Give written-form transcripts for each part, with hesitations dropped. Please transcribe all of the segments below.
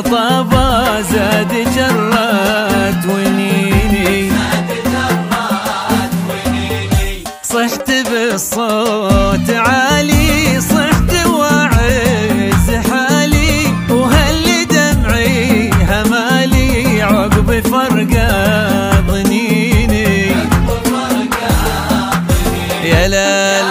طابا زاد جرات ونيني، صحت بالصوت عالي، صحت وعز حالي، وهل دمعي همالي عقب فرقة ضنيني. يا لال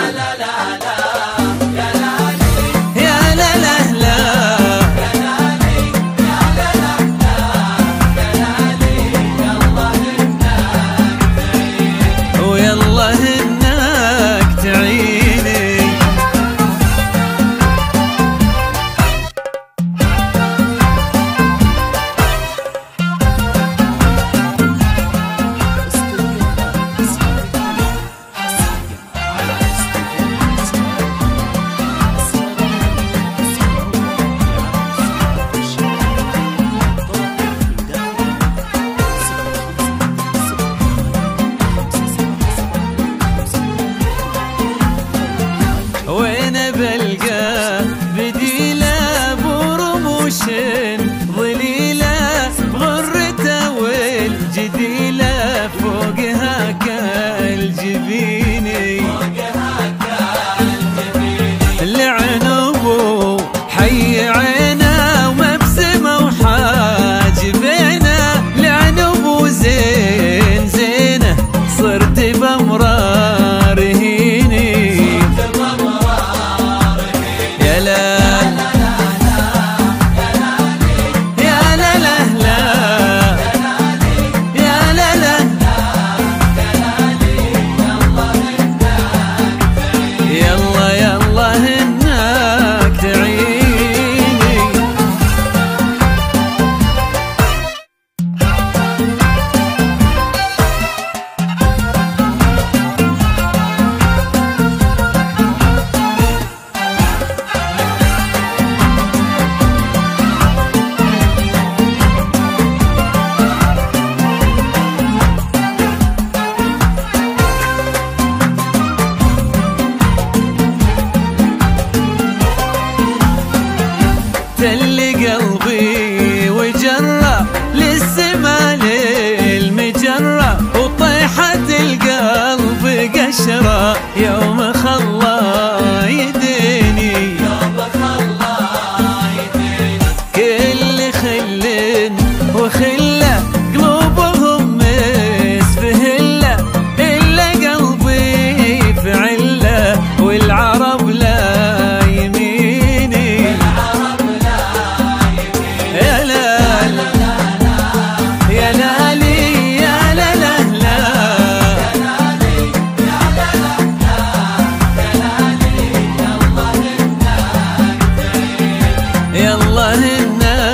وين بلقى بديلة برموش ظليلة، بغرته والجديلة فوقها كالجبيني. لعنبو حي عينه ومبسمه وحاجبينه، لعنبو زين زينه صرت بامرار هيني. تل قلبي وجرة للسما للمجرة، وطيحت القلب قشرة يوم خلى يديني. كل خل وخلة قلوبهم مسفهلة، إلا قلبي في علة والعرب لا يلا هنا